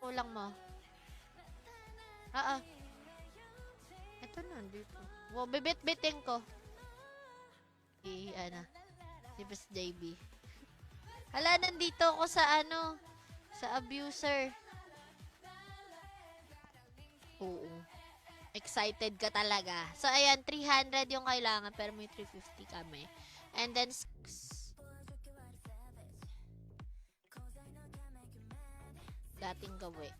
Kulang mo. Ah. Ito na, dito. Wow, bibit-bitin ko. Ano. Si Boss JB. Hala, nandito ako sa sa abuser. Oo. Excited ka talaga. So, ayan, 300 yung kailangan, pero may 350 kami. And then, dating gawi.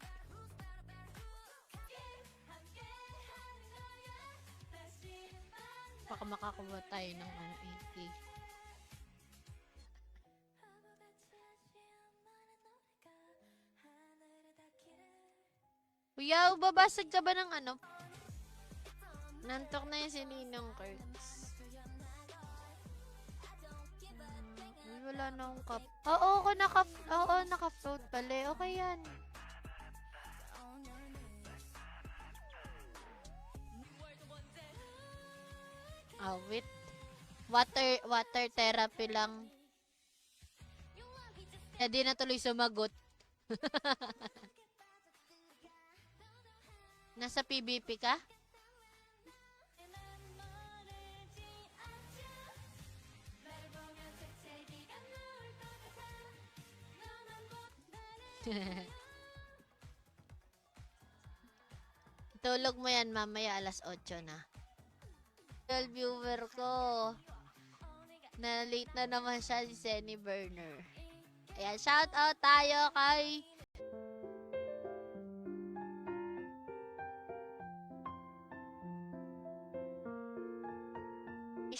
Baka makakuha tayo ng 80. Kuya, babasag ka ba ng Nantok na yung si Ninong Kirks. Wala na akong cup. Oo, naka-float pala. Okay yan. Wait. Water therapy lang. Di na tuloy sumagot. Nasa PBP ka? Tulog mo yan mamaya 8:00 na. Viewer ko. Na late na naman siya si Senny Burner. Ayan, shout out tayo kay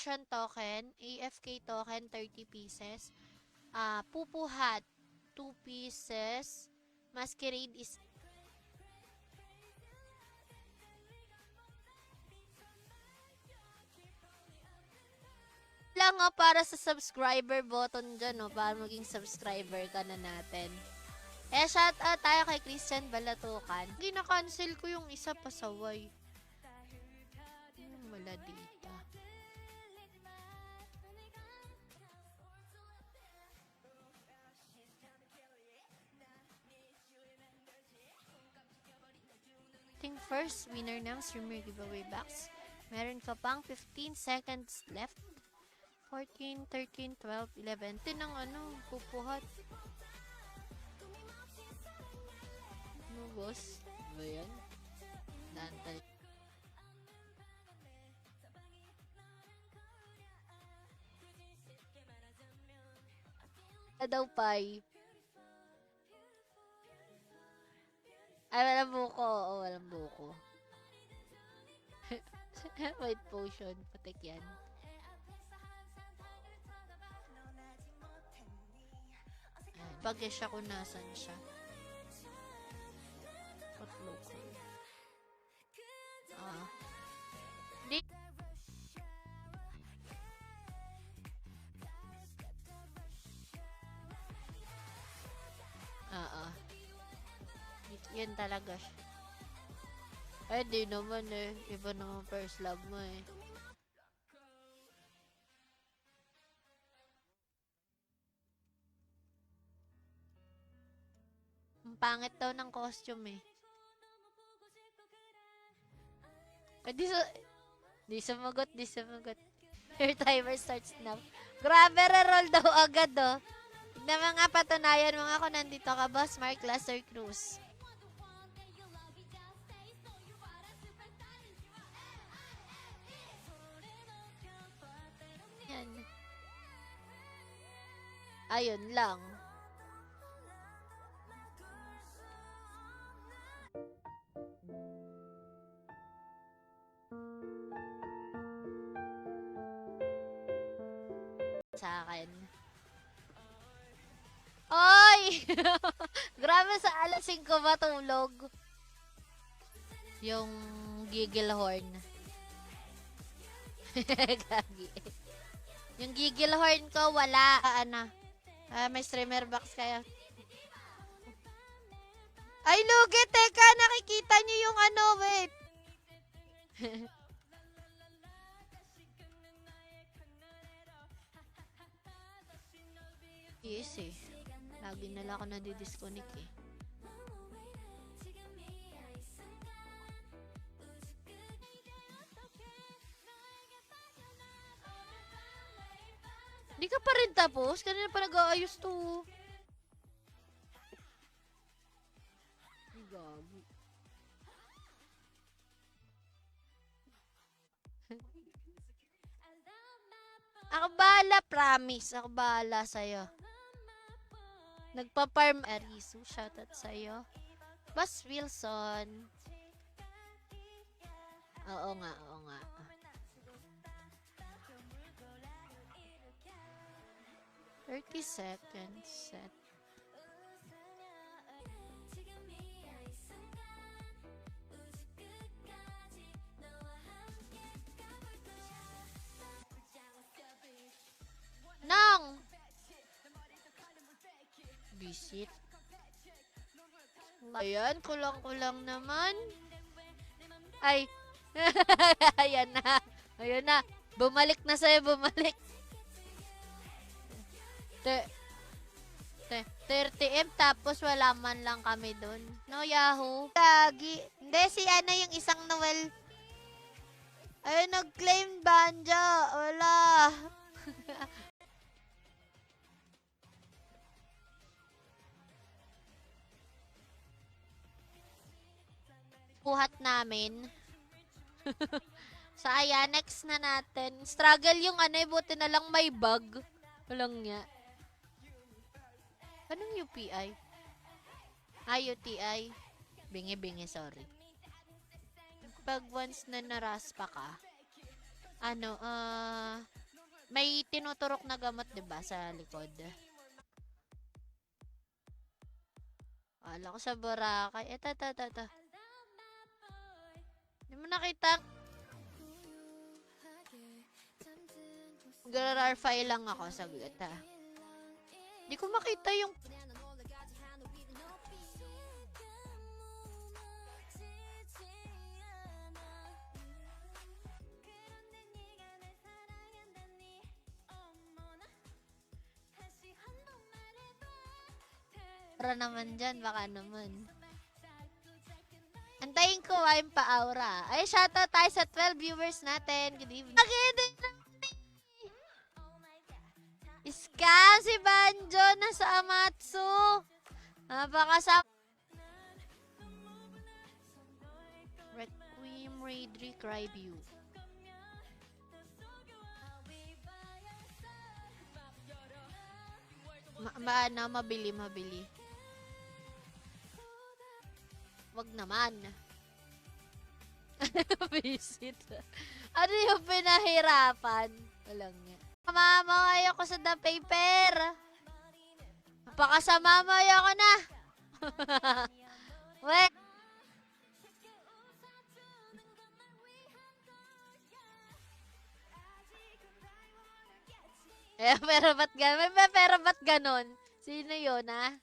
token, AFK token 30 pieces. Pupu hat 2 pieces. Masquerade is lang para sa subscriber button dyan, para maging subscriber ka na natin. Shout out tayo kay Christian Balatukan. Gina-cancel ko yung isa pasaway. Wala data. First, winner ng streamer giveaway box. Meron ka pang 15 seconds left. 14, 13, 12, 11. Ito ng pupuhat. Boss? Ba yan? Dantay. Daw pay. Ay, walang buko. Walang buko. White potion. Patik yan. Pag-guess siya kung nasan siya. Patlo ko. Di. Yan talaga siya. Ay, di naman Iba naman first love mo Ang pangit daw ng costume Di sumagot. Your timer starts now. Grabe, re-roll daw agad Tignan mo nga, patunayan mo nga kung nandito ka, Boss Mark Laser Cruz. Yan. Ayun lang. Sa akin. Oy! Grabe, sa alas 5 matulog. Yung giggle horn. Gagi. Yung giggle horn ko, wala. May streamer box kaya. Ay, lugi, teka, nakikita niyo yung wait. Yes Lagi na lang ako nadidisconnect Di ka pa rin tapos? Kanina pa nag-aayos to. Gago. Ako bahala, promise. Ako bahala sa'yo. Nagpa-farm Arisu. Shoutout sa'yo. Boss Wilson. Oo nga, oo nga. "30 seconds set." Nang! Visit. Ayan, kulang-kulang naman. Ay. Ayan na. Ayan na. Bumalik na sa'yo, bumalik. 30M tapos wala man lang kami dun. No, Yahoo. Gagi. Hindi, si ano yung isang Noel. Ayun, nag-claim banja. Wala. Buhat namin. So, ayan, next na natin. Struggle yung buti na lang may bug. Walang nga. Anong UPI? UTI. Bingi-bingi, sorry. Pag once na naraspa ka, may tinuturok na gamot, diba, sa likod? Wala ko sa Boracay. Ito. Hindi mo nakita. Mag-rarfy lang ako, saglit ha. Hindi ko makita yung... Para naman dyan, baka naman. Antayin ko, I'm pa-aura. Ay, shoutout tayo sa 12 viewers natin. Good evening. Scam si Banjo nasa Amatsu. Napakasama. Requiem Raidri Cryview. Mabili. Wag naman. Visit. Ano yung pinahirapan? Walang nga. Mama, ayoko sa the paper. Napakasama mo, ayoko na. Wait. Pero ba't ganon? Sino yun, ha?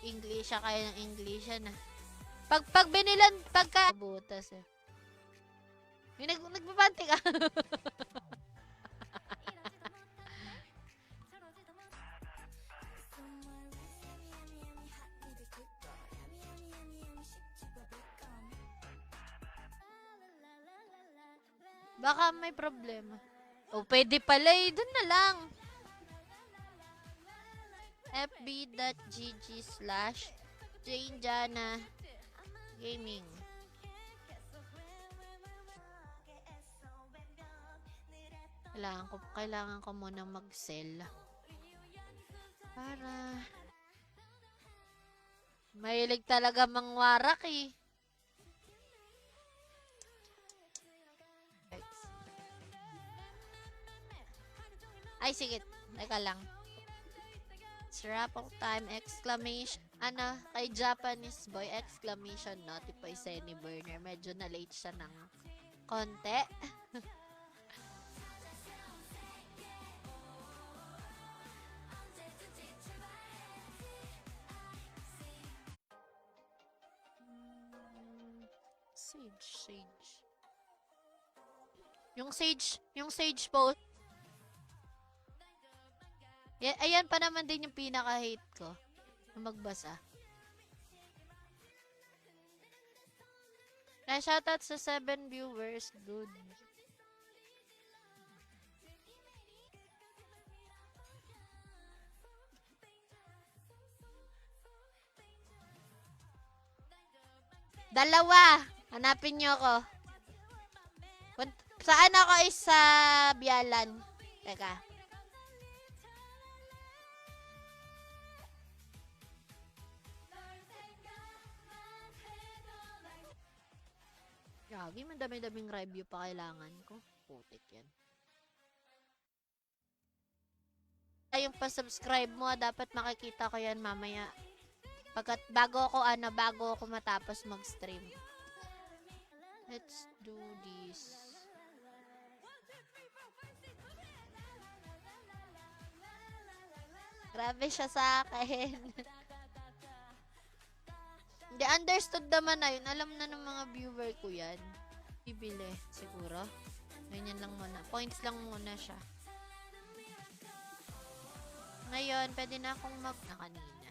English siya kaya ng English na. Pag binilan, butas eh. May nagbabanti ka. Baka may problema. Pwede pala eh. Doon na lang. fb.gg/JaneJana Gaming. Kailangan ko muna mag-sell. Para mahilig talaga mangwarak eh. Ay, sige. Teka lang. It's wrap-up time! Exclamation. Kay Japanese boy, exclamation, notify Senny Burner. Medyo na-late siya ng konti. Sage. Yung Sage post. Ayan pa naman din yung pinaka-hate ko. Magbasa. Shoutout sa 7 viewers, dude. Dalawa! Hanapin nyo ako. Saan ako is sa Bialan? Teka. Gagi, madami-daming review pa kailangan ko. Putik yan. Ay, yung pa-subscribe mo, dapat makikita ko yan mamaya. Bago ako matapos mag-stream. Let's do this. Grabe siya sa akin. Hindi, understood naman na yun. Alam na ng mga viewer ko yan. Bibili, siguro. Ganyan lang muna. Points lang muna siya. Ngayon, pwede na akong na kanina.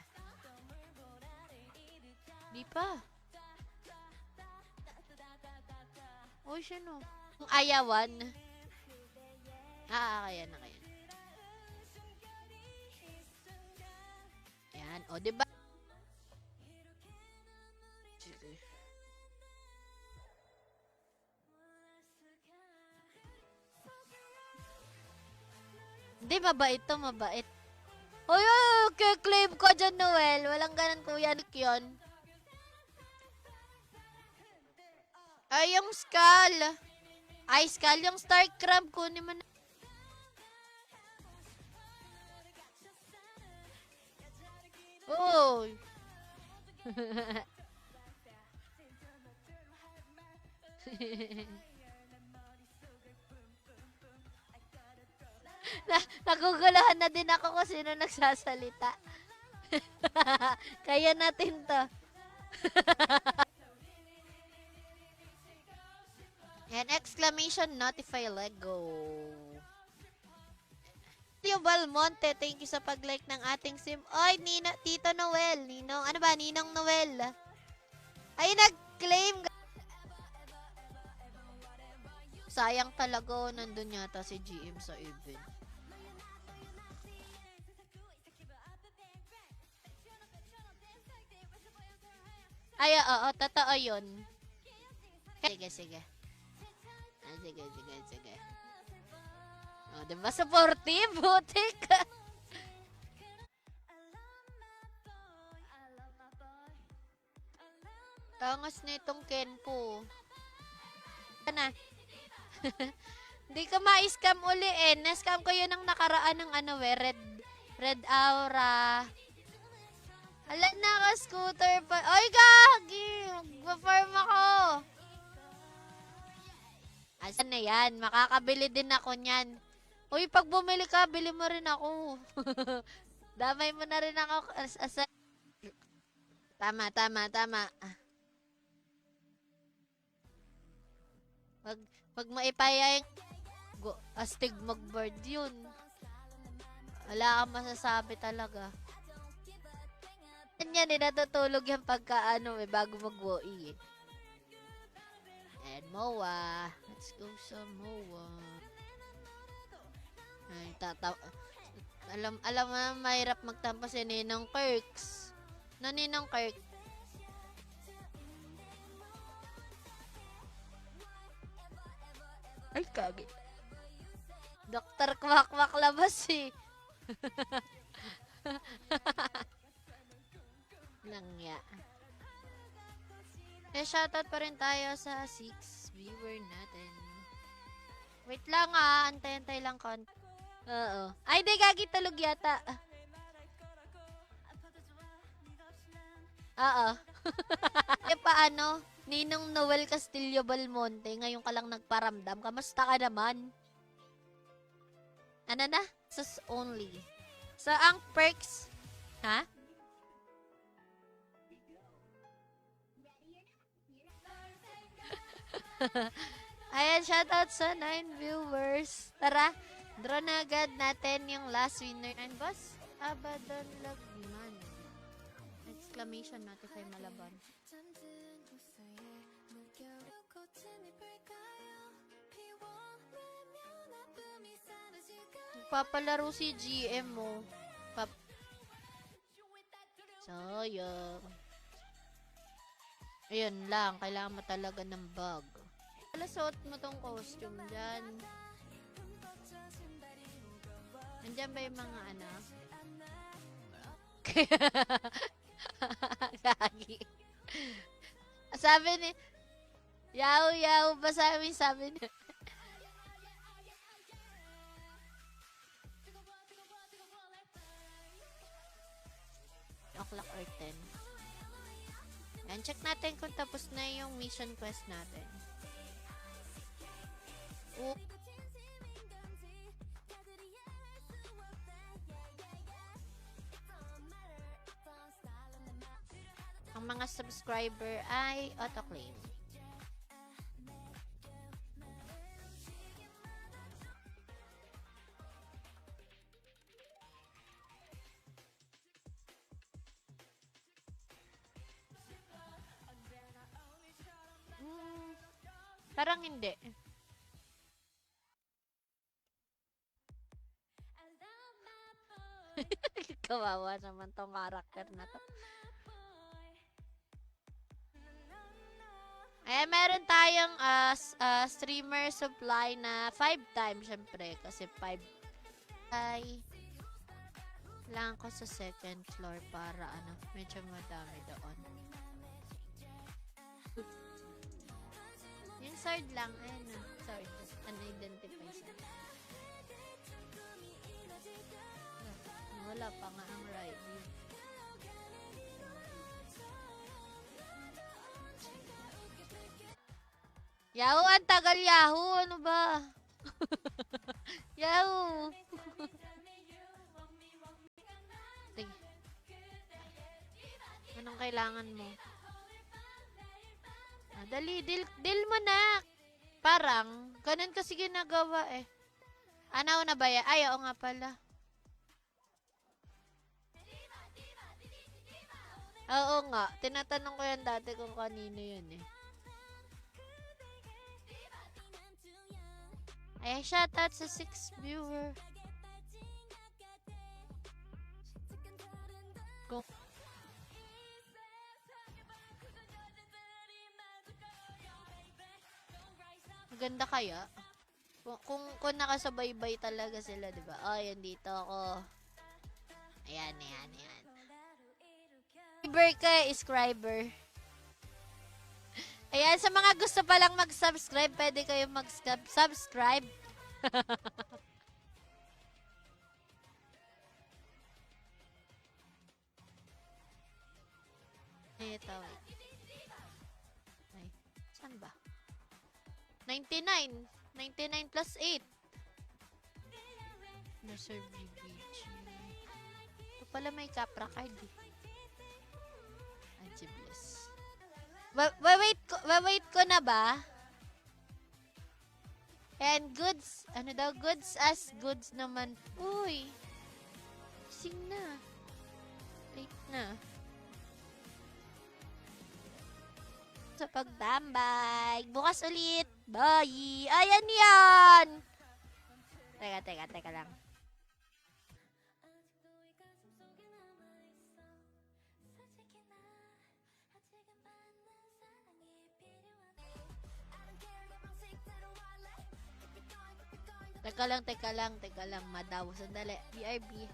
Di pa. Uy, siya no. Ang ayawan. Kaya na, kaya na. Yan. O, diba? Sige. Hindi, mabait to, mabait. Uy, claim ko dyan, Noel. Walang ganun, Kuya Nick yun. Ay, yung skull. Ay, skull. Yung star crab, kunin mo na. Uy. Naguguluhan na din ako kung sino nagsasalita. Kaya natin to. And exclamation notify Lego. Tio Balmonte, thank you sa pag-like ng ating sim. Oy, Tito Noel. Ninong, ano ba? Ninong Noel. Ay, nag-claim. Sayang talaga, nandun yata si GM sa event. Ay, oo, totoo yun. Sige, sige. Ay, sige, sige, sige. O, diba supportive? Butik. Tangas na itong Kenpo. Na. Hindi ka ma-scam uli eh. Na-scam ko yun ng nakaraan ng red aura. Ala, naka-scooter pa. Ay, gagi! Mag-farm ako. Asan na yan? Makakabili din ako niyan. Uy, pag bumili ka, bili mo rin ako. Damay mo na rin ako. Tama, tama, tama. Pag maipaya yung astig mag-board yun. Wala kang masasabi talaga. Yan eh, natutulog yung pagka bago mag-WOE eh. And MOA. Let's go sa MOA. Ay, alam mo na mahirap magtampo si Ninong Kirks. Ninong Kirk? Ay, kagi. Dr. Kwak-Kwak labas eh. Langya. Shoutout pa rin tayo sa 6 viewer natin. Wait lang antay-antay lang konti. Oo. Ay, di gagi tulog yata. Oo. E paano? Ninong Noel Castillo Balmonte, ngayon ka lang nagparamdam. Kamusta ka naman? Ano na? Sus only. So, ang perks, ha? Ayan, shoutout sa 9 viewers. Tara, draw na agad natin yung last winner. And boss, Abaddon Lagman. Exclamation notify Malaban. Nagpapalaro si GM mo. Sayang. Ayun lang, kailangan mo talaga ng bag. Suot mo tong costume dyan. Nandyan ba yung mga anak? Gagi. Sabi ni, yaw, ba sabi ni, o'clock or 10. Yan, check natin kung tapos na yung mission quest natin. Ang mga subscriber ay auto-claim. Parang hindi. Kawawa naman tong karakter na to. Ayan, meron tayong streamer supply na 5 times, syempre. Kasi 5 ay kailangan ko sa second floor para medyo madami doon. Yung sword lang, ayun na. Sword. Unidentify sword. Wala pa nga ang ride. Yahoo! Ang tagal Yahoo! Ano ba? Yahoo! Sige. Anong kailangan mo? Dali, deal mo na. Parang, ganun kasi ginagawa eh. Ano na ba yan? Ay, oo nga pala. Oo nga. Tinatanong ko yan dati kung kanino yun eh. Ay, shoutout sa 6 viewer. Kung maganda kaya? Kung nakasubaybay talaga sila, di ba? Oh, yan dito ako. Ayan. Subscriber ka, subscriber. Ayan, sa mga gusto palang mag-subscribe, pwede kayo mag-subscribe. Ito. Ay, saan ba? 99. 99 plus 8. Reserve BBG. Ito pala may Capra card eh. Anti-bliss. Wait ko na ba? And goods, ano daw? Goods as goods naman. Uy. Sing na. Late na. Sa pagtambay. Bukas ulit. Bye. Ayan yan. Teka lang. Teka lang, madaw. Sandali. BRB.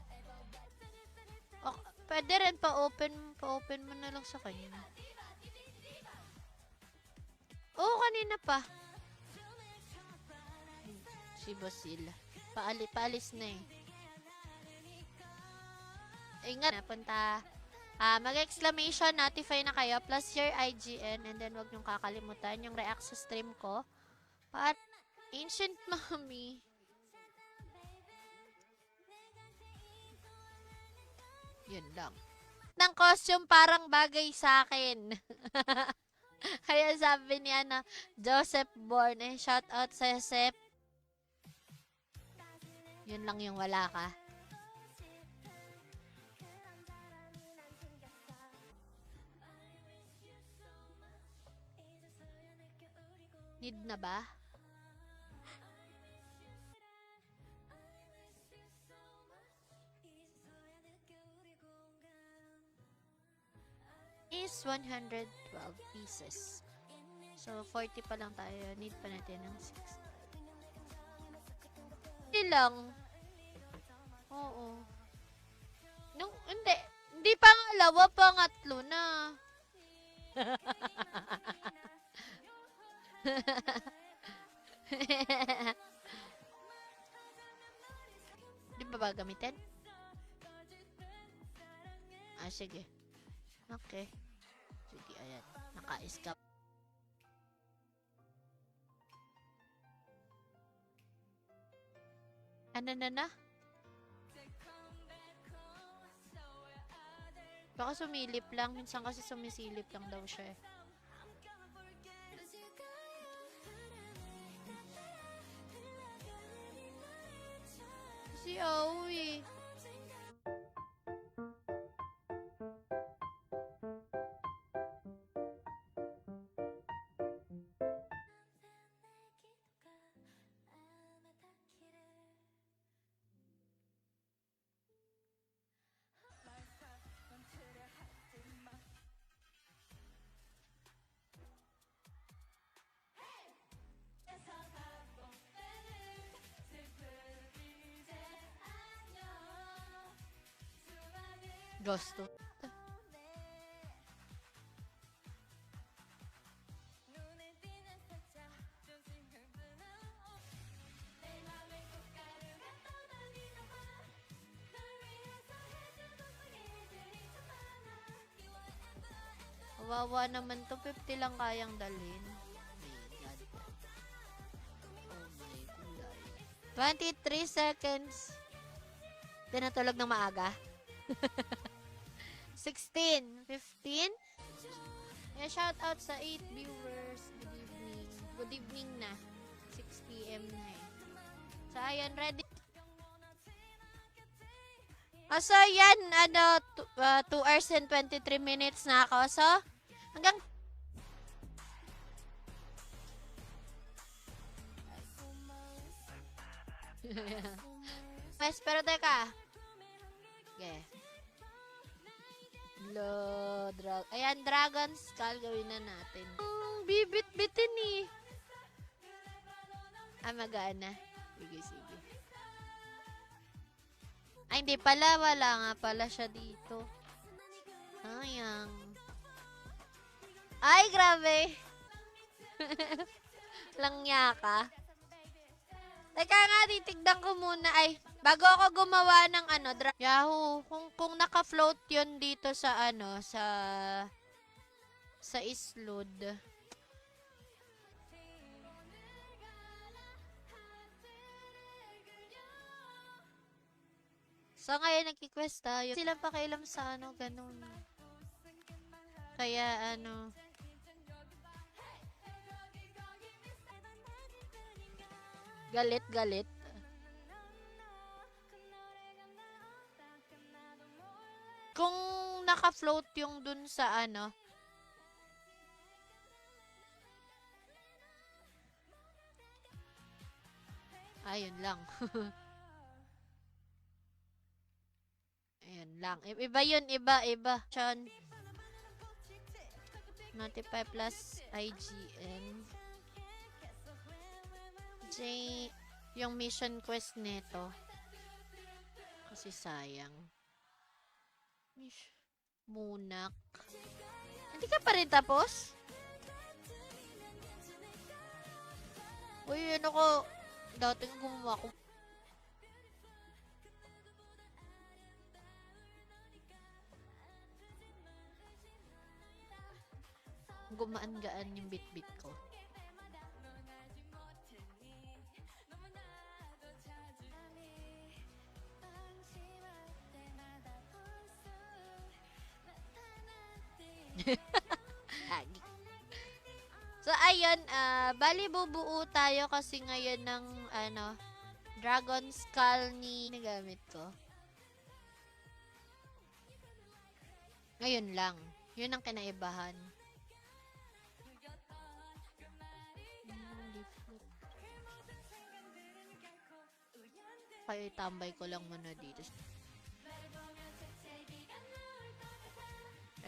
Okay, pwede rin pa-open mo na lang sa kanya. Oo, kanina pa. Si Basil. Paalis na eh. Ingat. Napunta. Mag-exclamation, notify na kayo, plus your IGN, and then wag niyong kakalimutan yung react sa stream ko. Ancient Mommy. Yun lang. Ng costume parang bagay sa akin. Kaya sabi ni Joseph Born, shout out sa Joseph. Yun lang yung wala ka. Need na ba? 112 pieces. So, 40 pa lang tayo. Need pa natin ng 60. Hindi lang. Oo. Hindi pangalawa, pangatlo na. Di ba gamitin? Sige. Okay. Sige, ayan. Naka-escape. Ano na? Baka sumilip lang. Minsan kasi sumisilip lang daw siya. Si Aoi. Gusto. Wawa naman to. 50 lang kayang dalhin. Oh my God. 23 seconds. Di natulog ng maaga. 16, 15. Yeah, shout out sa 8 viewers. Good evening. Good evening na. 6 PM na eh. So, ayan, ready. So, yan, 2 hours and 23 minutes na ako. So, hanggang Mas, pero teka. Okay. Ayan, Dragon Skull. Gawin na natin. Bibit-bitin eh. Magana. Sige. Ay, hindi pala. Wala nga pala siya dito. Sayang. Ay, grabe. Langya ka. Teka nga, titignan ko muna. Ay, bago ako gumawa ng Yahoo, kung naka-float yun dito sa sa islod. So, ngayon nagki-quest tayo. Silang pakialam sa ganun. Kaya, galit. Kung naka-float yung dun sa ayun lang. Ayun lang. Iba yun, iba. Chon. Notify plus IGN. Yung mission quest nito. Kasi sayang. Munak. Hindi ka pa rin tapos? Uy, dating gumawa ko. Gumaan-gaan yung bit-bit ko. So, ayun, bali bubuo tayo kasi ngayon ng, Dragon Skull ni nagamit ko. Ngayon lang. Yun ang kinaibahan. Kaya tambay ko lang muna dito.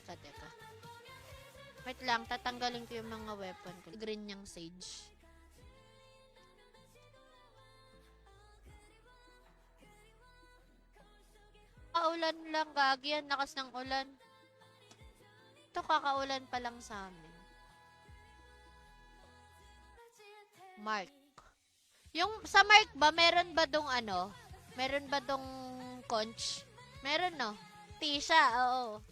Teka. Wait lang, tatanggalin ko yung mga weapon ko. Green yung sage. Ulan lang, gagi yan. Lakas ng ulan. Ito, kakaulan pa lang sa amin. Mark. Yung sa Mark ba, meron ba dong ano? Meron ba dong conch? Meron, no? Tisha, oo.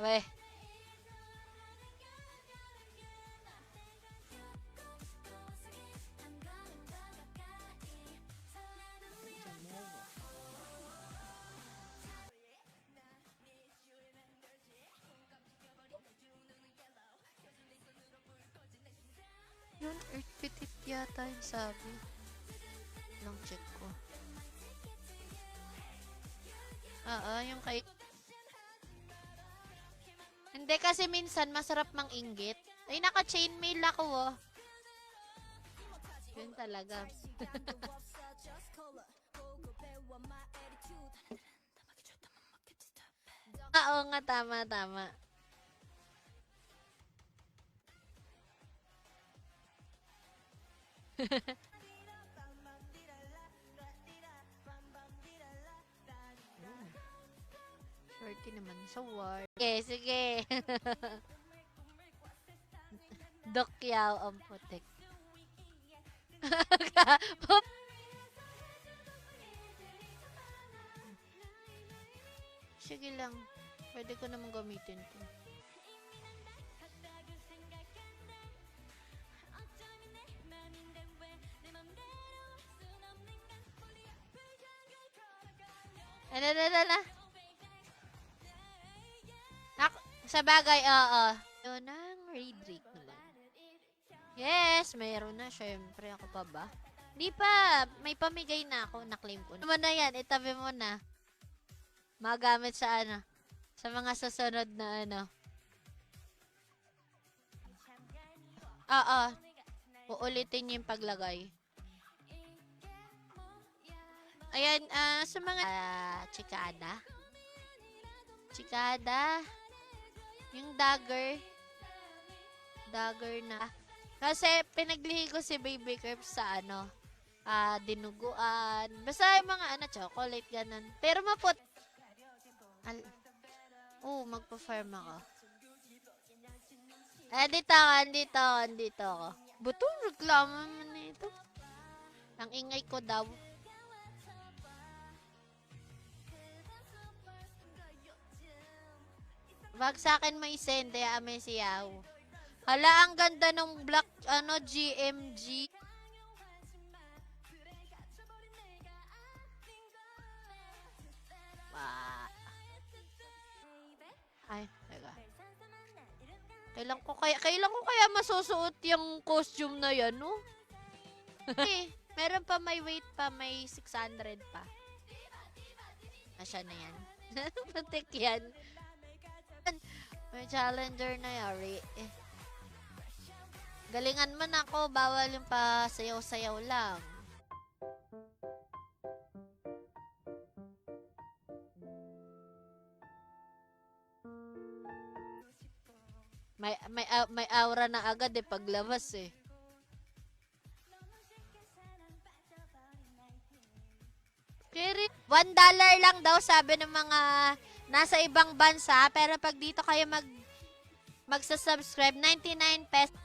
Weh. Yun, Earth Petit yata yung sabi. Long check ko. Yung kay... Hindi kasi minsan masarap mang inggit. Ay, naka-chainmail ako, oh. Yun talaga. Oo nga, tama. Shorty naman sa war. Sige. Dokyaw ang putik. Sige lang. Pwede ko naman gamitin to. Sa bagay, oo. Yun ang Redrick naman. Yes, mayroon na. Syempre, ako pa ba? Di pa. May pamigay na ako. Na-claim ko. Naman na yan. Itabi mo na. Magamit sa ano. Sa mga susunod na ano. Oo. Uulitin niyo yung paglagay. Ayan, sa mga chikada. Yung dagger na. Kasi pinaglihi ko si Baby Curve sa ano, dinuguan. Basta yung mga chocolate ganun. Pero magpa-farm ako. Dito ako. Buto, reklamo mo na ito. Ang ingay ko daw. Wag sa akin may send, may siyaw. Hala, ang ganda ng black, GMG. Ay, teka. Kailan ko kaya masusuot yung costume na yan, no? Meron pa, may weight pa, may 600 pa. Asya na yan. Patik yan. May challenger na yari. Galingan man ako, bawal yung pa sayaw-sayaw lang. May aura na agad paglabas eh. $1 lang daw sabi ng mga nasa ibang bansa, pero pag dito kayo magsasubscribe, 99 pesos.